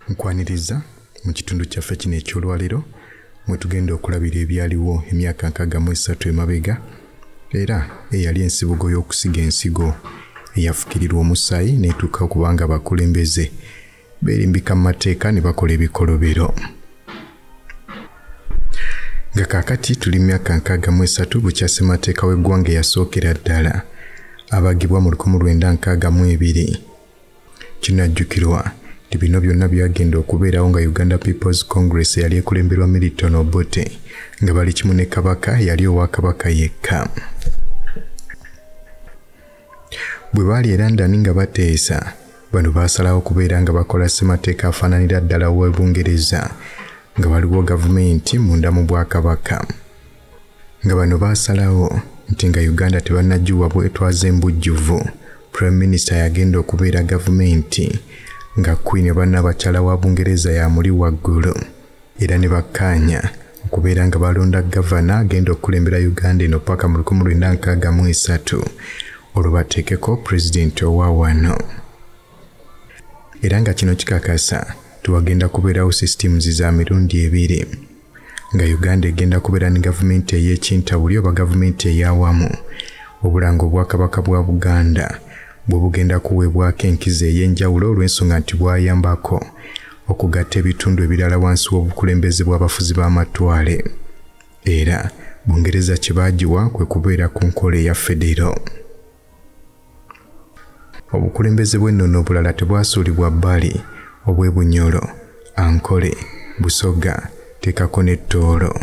Nkwaniriza mu kitundu kyaffe kino eky'olwaliro mwe tugenda okulabira ebyaliwo emyaka 63 emabega era eyali ensibugo y'okusiga ensigo eyafukirirwa omusaayi n'etuuka okubanga abakulembeze beerimbika mu mateeka ne bakola ebikolobero. Nga kaakati tuli myaka 63 bukyasemateeka w'eggwanga eyasookera ddala abagibwa mu 1962. Kinajjukirwa nti bino byonna byagenda okubeerawo nga Uganda People's Congress yali ekulemberwa Milton Obote nga bali kimu ne Kabaka yali owa Kabaka yekka. Bwe baali e London nga bateesa bano baasalawo okubeera nga bakola ssemateeka afaananira ddala w'Obungereza nga waliwo gavumenti munda mu Bwakabaka. Nga bano baasalawo nti nga Uganda tebannagiwa bwetwaze embujjuvu, Prime Minister yagenda okubeera gavumenti nga Queen bannabakyala wa Bungereza ya muli waggulu era ne bakkaanya okubeera nga balonda gavana agenda okulembera Uganda eno paka mu 1963 olwo bateekeko pulezidenti owa wano. Era nga kino kikakasa tuwagenda kubeerawo systems za mirundi ebiri nga Uganda egenda kubeera ne gavumenti ey'ekintabuli oba gavumenti ey'awamu obulanga obwakabaka bwa Buganda bwe bugenda kuweebwako enkizo ey'enjawulo olw'ensonga nti bwayambako okugatta ebitundu ebirala wansi w'obukulembeze bw'abafuzi b'amatwale era Bungereza kye baagiwa kwe kubeera ku nkola eya federo. Obukulembeze bw'ennono obulala tebwasuulibwa bbali obw'Ebunyoro, Ankole, Busoga, teekako ne Tooro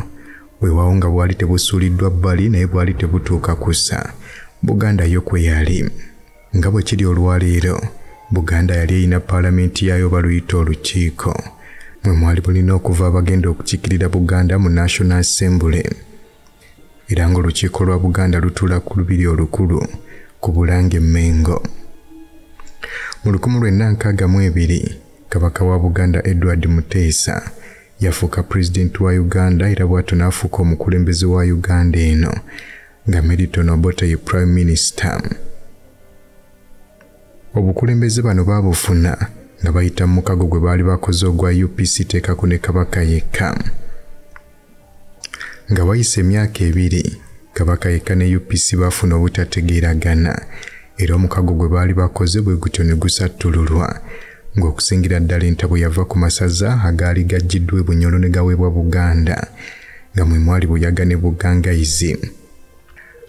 weewaawo nga bwali tebusuuliddwa bbali naye bwali tebutuuka kussa Buganda yo kwe yali. Nga bwe kiri olwaleero Buganda yali erina paalamenti yaayo baluyita olukiiko mwe mwali bulina okuva abagenda okukiikirira Buganda mu National Assembly era ng'olukiiko lwa Buganda lutuula ku lubiri olukulu ku Bulange Mengo. Mu 1962 Kabaka wa Buganda Edward Muteesa yafuuka pulezidenti wa Uganda era bw'atyo n'afuuka omukulembeze wa Uganda eno nga Milton Obote ye Prime Minister. Obukulembeze bano baabufuna nga bayita mu mukago gwe baali bakoze ogwa UPC teekako ne Kabaka yekka. Nga wayise emyaka ebiri Kabaka yekka ne UPC baafuna obutategeeragana era omukago gwe baali bakoze bwe gutyo ne gusattululwa ng'okusingira ddala entabo yava ku masaza agaali gaggiddwa e Bunyoro ne gaweebwa Buganda nga mwe mwali Buyaga ne Bugangayizi.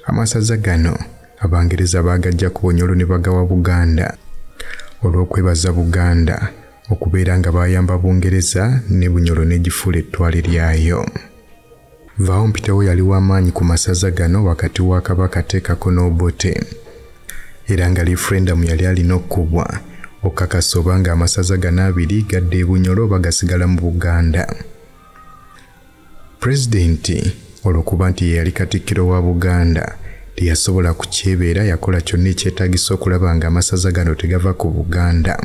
Amasaza gano Abangereza baagajja ku Bunyoro ne bagawa Buganda olw'okwebaza Buganda okubeera nga bayamba Bungereza ne Bunyoro ne gifuula ettwale lyayo. Vaawo Mpitawo yali w'amaanyi ku masaza gano wakati wa Kabaka teekako n'Obote era nga referendum yali alina okubwa okakasa oba nga amasaza gano abiri gadda e Bunyoro bagasigala mu Buganda. Pulezidenti olw'okuba nti ye yali Katikkiro wa Buganda teyasobola kukyebeera yakola kyonna ekyetaagisa okulaba nga amasaza gano tegava ku Buganda.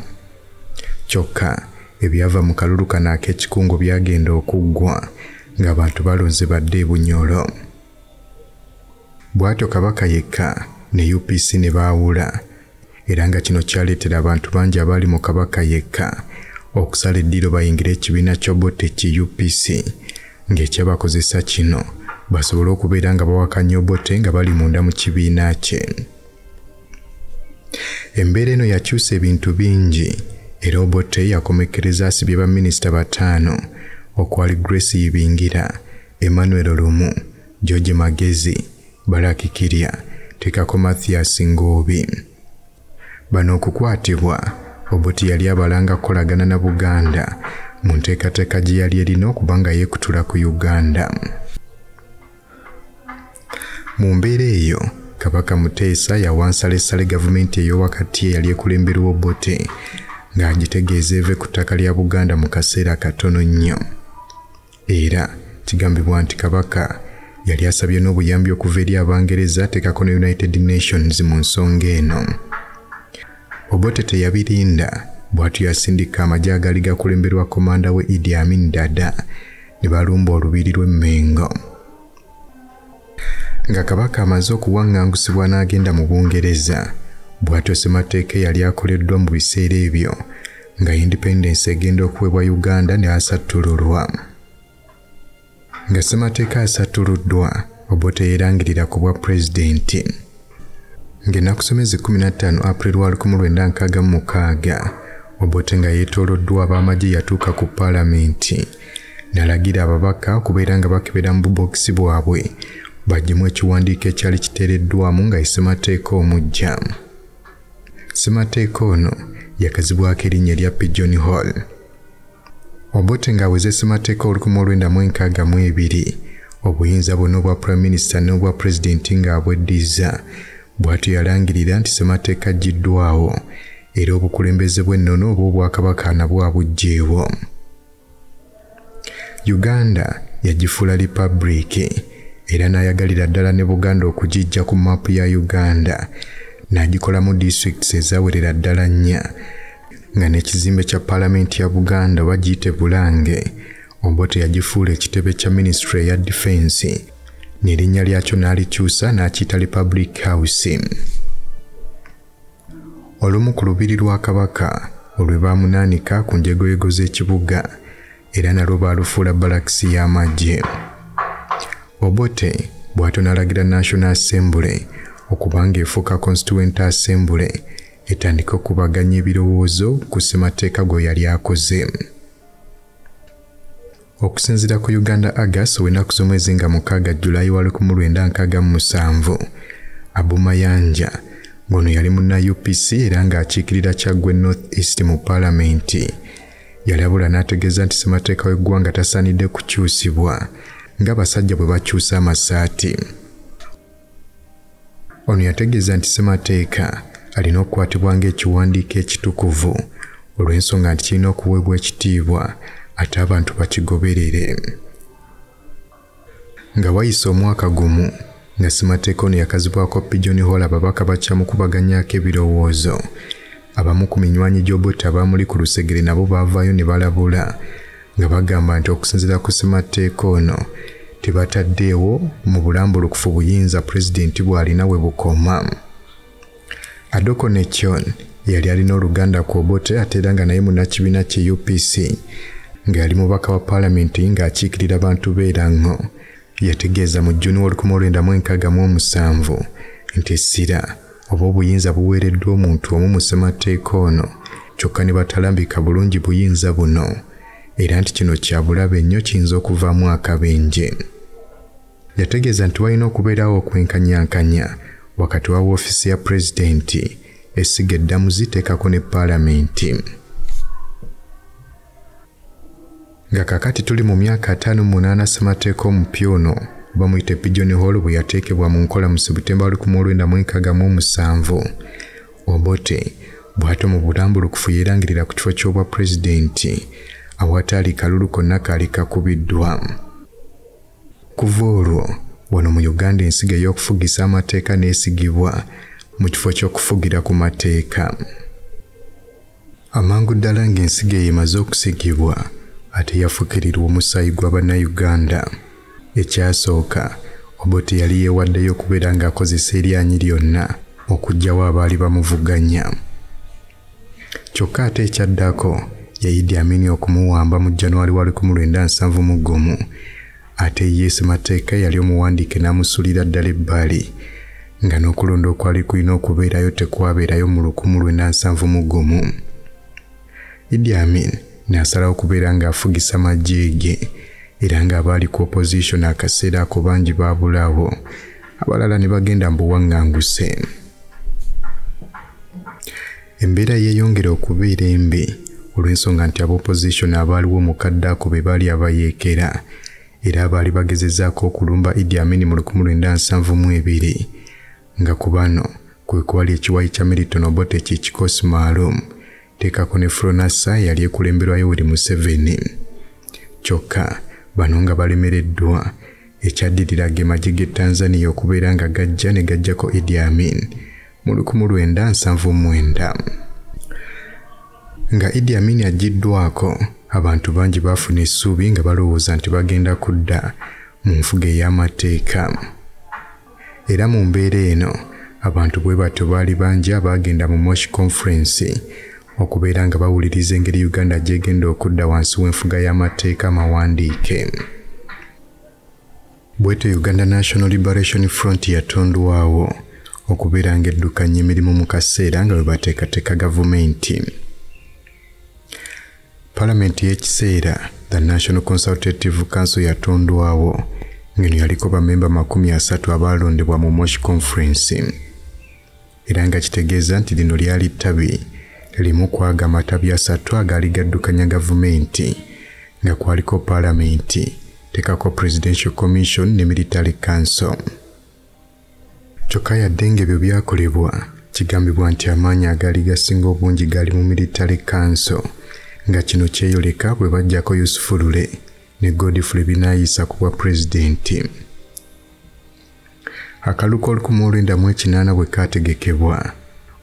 Kyokka ebyava mu kalulu kano ak'ekikungo byagenda okuggwa ng'abantu balonze badde e Bunyoro. Bw'atyo Kabaka yekka ne UPC ne baawula era nga kino kyaleetera abantu bangi abaali mu Kabaka yekka okusala eddiro bayingire ekibiina ky'Obote ki UPC ng'ekyabakozesa kino basobole okubeera nga bawakanya Obote nga bali munda mu kibiina kye. Embeera eno yakyusa ebintu bingi era Obote yakomekkereza asibye baminisita 5 okwali Grace Ibingira, Emmanuel Lumu, George Magezi, Baraki Kirya, teekako Mathias Ngoobi. Bano okukwatibwa Obote yali abalanga kukolagana na Buganda mu nteekateeka gye yali erina okuba nga yeekutula ku Uganda. Mu mbeera eyo Kabaka Muteesa yawansalesale gavumenti ey'owakati eyali ekulemberwa Obote ng'agitegeeza eve ku ttaka lya Buganda mu kaseera katono nnyo. Era kigambibwa nti Kabaka yali asabye n'obuyambi okuva eri Abangereza teekako ne United Nations mu nsonga eno. Obote teyabirinda bw'atyo yasindika amagye agaali gakulemberwa komanda we Idi Amin Dada ne balumba olubiri lw'e Mengo. Nga Kabaka amaze okuwaŋŋangusibwa n'agenda mu Bungereza bw'atyo ssemateeka yali akoleddwa mu biseera ebyo nga independence egenda okuweebwa Uganda ne asattululwa. Nga ssemateeka asattuluddwa, Obote yeerangirira ku bwa pulezidenti. Ng'ennaku somezi 15 April 1966, Obote nga yeetooloddwa ab'amagye yatuuka ku paalamenti n'alagira ababaka okubeera nga bakebera mu bubokisi bwabwe baggyemu ekiwandiiko ekyali kiteereddwamu nga ssemateeka omuggya. Ssemateeka ono yakazibwako erinnya erya Pigeon Hole. Obote ng'aweze ssemateeka 1962, obuyinza bwonna obwa Prime Minister n'obwa Pulezidenti ng'abweddiza, bw'atyo yalangirira nti ssemateeka aggiddwawo era obukulembeze bw'ennono obw'Obwakabaka nabwo abuggyeewo. Uganda yagifuula Republic era n'ayagalira ddala ne Buganda okugiggya ku maapu ya Uganda n'agikolamu districts ezawerera ddala 4, nga n'ekizimbe kya paalamenti ya Buganda bagiyite Bulange, Obote yagifuula ekitebe kya Ministry ya Defence n'erinnya lyakyo n'alikyusa n'akiyita Republic House. Olumu ku lubiri lwa Kabaka olwe baamunaanika ku njegoyego z'ekibuga era nalwo baalufuula balakisi y'amagye. Obote bw'atyo n'alagira National Assembly okuba ng'efuuka Constituent Assembly etandika okubaganya ebirowoozo ku ssemateeka gwe yali akoze. Okusinziira ku Uganda Argus w'ennaku z'omwezi nga 6 Julayi 1967, Abu Mayanja ngono yali munna UPC era ng'akiikirira Kyaggwe North East mu paalamenti, yalabula n'ategeeza nti ssemateeka w'eggwanga tasaanidde kukyusibwa ng'abasajja bwe bakyusa amasaati. Ono yategeeza nti ssemateeka alina okukwatibwa ng'ekiwandiiko ekitukuvu olw'ensonga nti kirina okuweebwa ekitiibwa ate abantu bakigoberere. Nga wayise omwaka gumu nga ssemateeka ono yakazibwako Pigeon Hole ababaka bakyamukubaganyaako ebirowoozo, abamu ku minywanyi gy'Obote abamuli ku lusegere nabo baavaayo ne balabula nga bagamba nti okusinziira ku ssemateeka ono tebataddeewo mu bulambulukufu buyinza pulezidenti bw'alina we bukoma. Adoko Nechon yali alina oluganda ku Obote ate era nga naye munnakibiina kye UPC nga yali mubaka wa paalamenti ng'akiikirira abantu beerango, yategeeza mu Juni 1967 nti essira oba obuyinza buweereddwa omuntu omu mu ssemateeka ono kyokka ne batalambika bulungi buyinza buno era nti kino kya bulabe nnyo kiyinza okuvaamu akabenje. Yategeeza nti walina okubeerawo okwenkanyankanya wakati wa woofiisi ya pulezidenti, essiga eddamu ziteekako ne paalamenti. Nga kakati tuli mu myaka 58 ssemateeka omupya ono bamuyite Pigeon Hole bwe yateekebwa mu nkola mu Septemba 1967, Obote bw'atyo mu bulambulukufu yeerangirira ku kifo ky'obwa pulezidenti awatali kalulu konna kaali kakubiddwa. Kuva olwo wano mu Uganda ensigo ey'okufugisa amateeka n'esigibwa mu kifo ky'okufugira ku mateeka. Amangu ddala ng'ensigo eyo emaze okusigibwa ate yafukirirwa omusaayi gw'Abannayuganda. Ekyasooka, Obote yali yeewaddeyo okubeera ng'akozesa eryanyi lyonna okuggyawo abaali bamuvuganya. Kyokka ate ekyaddako ye Idi Amin okumuwamba mu January 1971, ate ye ssemateeka yali omuwandiike n'amusulira ddala ebbali nga n'okulonda okwali kulina okubeerayo tekwabeerayo mu 1971. Idi Amin n'asalawo okubeera ng'afugisa magye ge era ng'abaali ku opposition akaseera ako bangi baabulawo, abalala ne bagenda mu buwaŋŋanguse. Embeera yeeyongera okubeera embi olw'ensonga nti ab'opposition abaaliwo omukadde ako be baali abayeekera era abaali bagezezzaako okulumba Idi Amin mu 1972, nga ku bano kwe kwali ekiwayi kya Milton Obote ekikikosi maalum teekako ne Fronasa yali ekulemberwa Yoweri Museveni. Kyokka bano nga balemereddwa, ekyaddiriraga emagye g'e Tanzania okubeera nga gajja ne gajjako Idi Amin mu 1979. Nga Idi Amin aggiddwako, abantu bangi baafuna essuubi nga balowooza nti bagenda kudda mu nfuga ey'amateeka. Era mu mbeera eno abantu bwe batyo baali bangi abaagenda mu Moshi Conference okubeera nga bawuliriza engeri Uganda gyegenda okudda wansi w'enfuga y'amateeka amawandiike. Bwetyo Uganda National Liberation Front yatondwawo okubeera nga eddukanya emirimu mu kaseera nga bwe bateekateeka gavumenti. Parliament y'ekiseera, the National Consultative Council yatondwawo ng'eno yaliko bammemba 30 abaalondebwa mu Moshi Conference. Era nga kitegeeza nti lino lyali ttabi limu kwaga amatabi 3 agaali gaddukanya gavumenti nga kwaliko Parliament, tekako Presidential Commission ne Military Council. Kyokka yadde ng'ebyo byakolebwa, kigambibwa nti amaanyi agaali gasinga obungi gaali mu Military Council, nga kino kyeyoleka bwe bajjako Yusufu Lule ne Godfrey Binaisa ku bwa pulezidenti. Akaluko 1980 bwe kaategekebwa,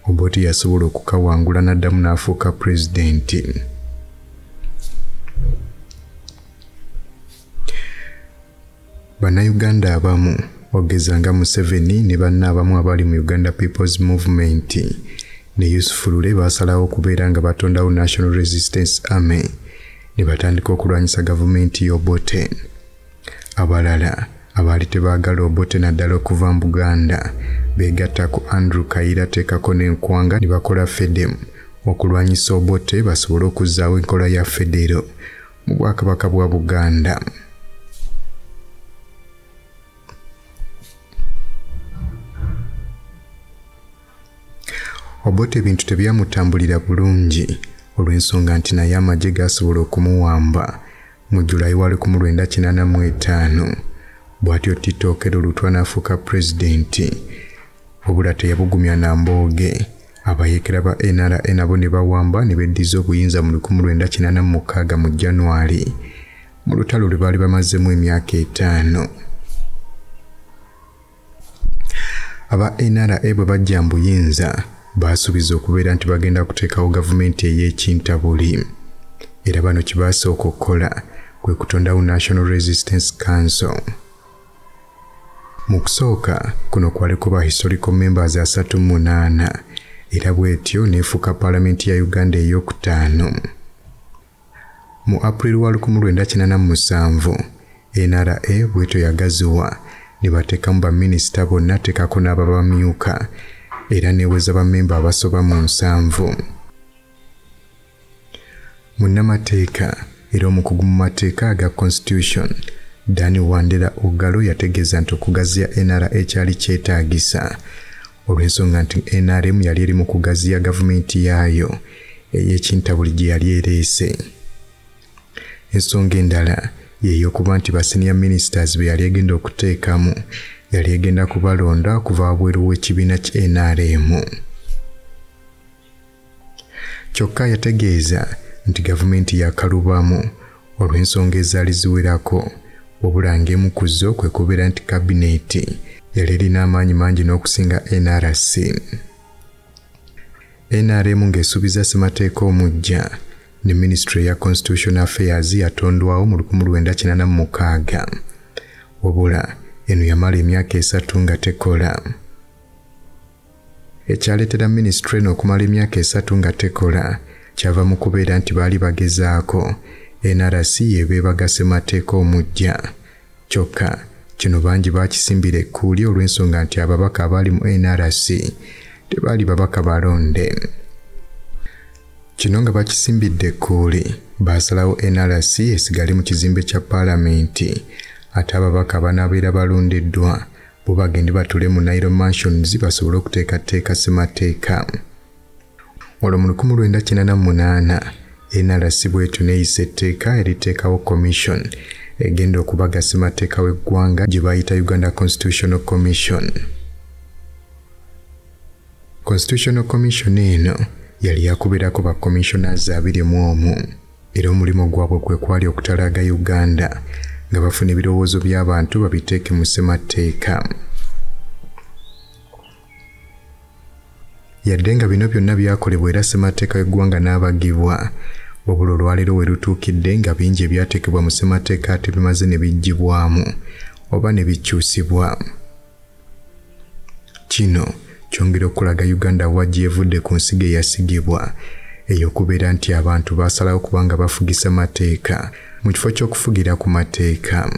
Obote yasobola okukawangula n'addamu n'afuuka pulezidenti. Bannayuganda abamu ogeza nga Museveni ne bannaabamu abali mu Uganda People's Movement ne Yusufu Lule baasalawo okubeera nga batondawo National Resistance Army ne batandika okulwanyisa gavumenti y'Obote. Abalala abaali tebaagala Obote naddala okuva mu Buganda beegatta ku Andrew Kaira Tekako n'Enkwanga ne bakola FEDEM okulwanyisa Obote basobole okuzzaawo enkola ya Federo mu Bwakabaka bwa Buganda. Obote ebintu tebyamutambulira bulungi olw'ensonga nti naye amagye gaasobola okumuwamba mu Julayi 1985 bw'atyo Tito Okello Lutwa n'afuuka pulezidenti. Wabula teyabugumya na mbooge, abayeekera ba NRA nabo ne bawamba ne beddiza obuyinza mu 1986 mu January mu lutalo lwe baali bamazzemu emyaka 5. Aba NRA bwe bajja mu buyinza baasuubiza okubeera nti bagenda kuteekawo gavumenti ey'ekintabuli. Era bano kye baasooka okukola kwe kutondawo National Resistance Council. Mu kusooka kuno kwaliko ba historical members 38 era bw'etyo n'efuuka Parliament ya Uganda ey'okutaano. Mu April 1987 NRA bw'etyo yagaziwa ne bateekamu baminisita bonna tekako n'ababamyuka era neweza bammemba abasoba mu 7. Munnamateeka era omukugu mu mateeka aga Constitution Dani Wandera Ogalo yategeeza nti okugaziya NRA ekyali kyetaagisa olw'ensonga nti NRM yali eri mu kugaziya gavumenti yaayo ey'ekintabuli gye yali ereese. Ensonga endala y'eyokuba nti ba senior ministers be yali egenda okuteekamu yali egenda kubalonda okuva wabweru w'ekibiina kya NRM. Kyokka yategeeza nti gavumenti yakalubamu olw'ensonga ezaali ziwerako, wabula ng'emu ku zo kwe kubeera nti kabineeti yali erina amaanyi mangi n'okusinga NRC. NRM ng'esuubiza ssemateeka omuggya ne Ministry ya Constitutional Affairs yatondwawo mu 1986, wabula eno yamala emyaka 3 nga tekola. Ekyaleetera Ministry eno okumala emyaka 3 nga tekola kyava mu kubeera nti baali bagezaako NRC yebeebaga ssemateeka omuggya. Kyokka kino bangi baakisimbira ekkuuli olw'ensonga nti ababaka abaali mu NRC tebaali babaka balonde. Kino nga bakisimbidde ekkuuli baasalawo NRC esigale mu kizimbe kya Paalamenti ate ababaka banaabeera balondeddwa bo bagende batule mu Nairo Mansions basobole okuteekateeka ssemateeka. Olwo mu 1988 NRC bw'etyo neeyisa etteeka eriteekawo commission egenda okubaga ssemateeka w'eggwanga gye bayita Uganda Constitutional Commission. Constitutional Commission eno yali yakubeerako ba commissioners 21 era omulimu gwabwe kwe kwali okutalaaga Uganda nga bafuna ebirowoozo by'abantu babiteeke mu ssemateeka. Yadde nga bino byonna byakolebwa era ssemateeka w'eggwanga n'abagibwa, wabula olwaleero we lutuukidde nga bingi ebyateekebwa mu ssemateeka ate bimaze ne bijjibwamu oba ne bikyusibwa. Kino kyongera okulaga Uganda wa gyevudde ku nsigo eyasigibwa ey'okubeera nti abantu baasalawo kubanga bafugisa mateeka mu kifo ky'okufugira ku mateeka.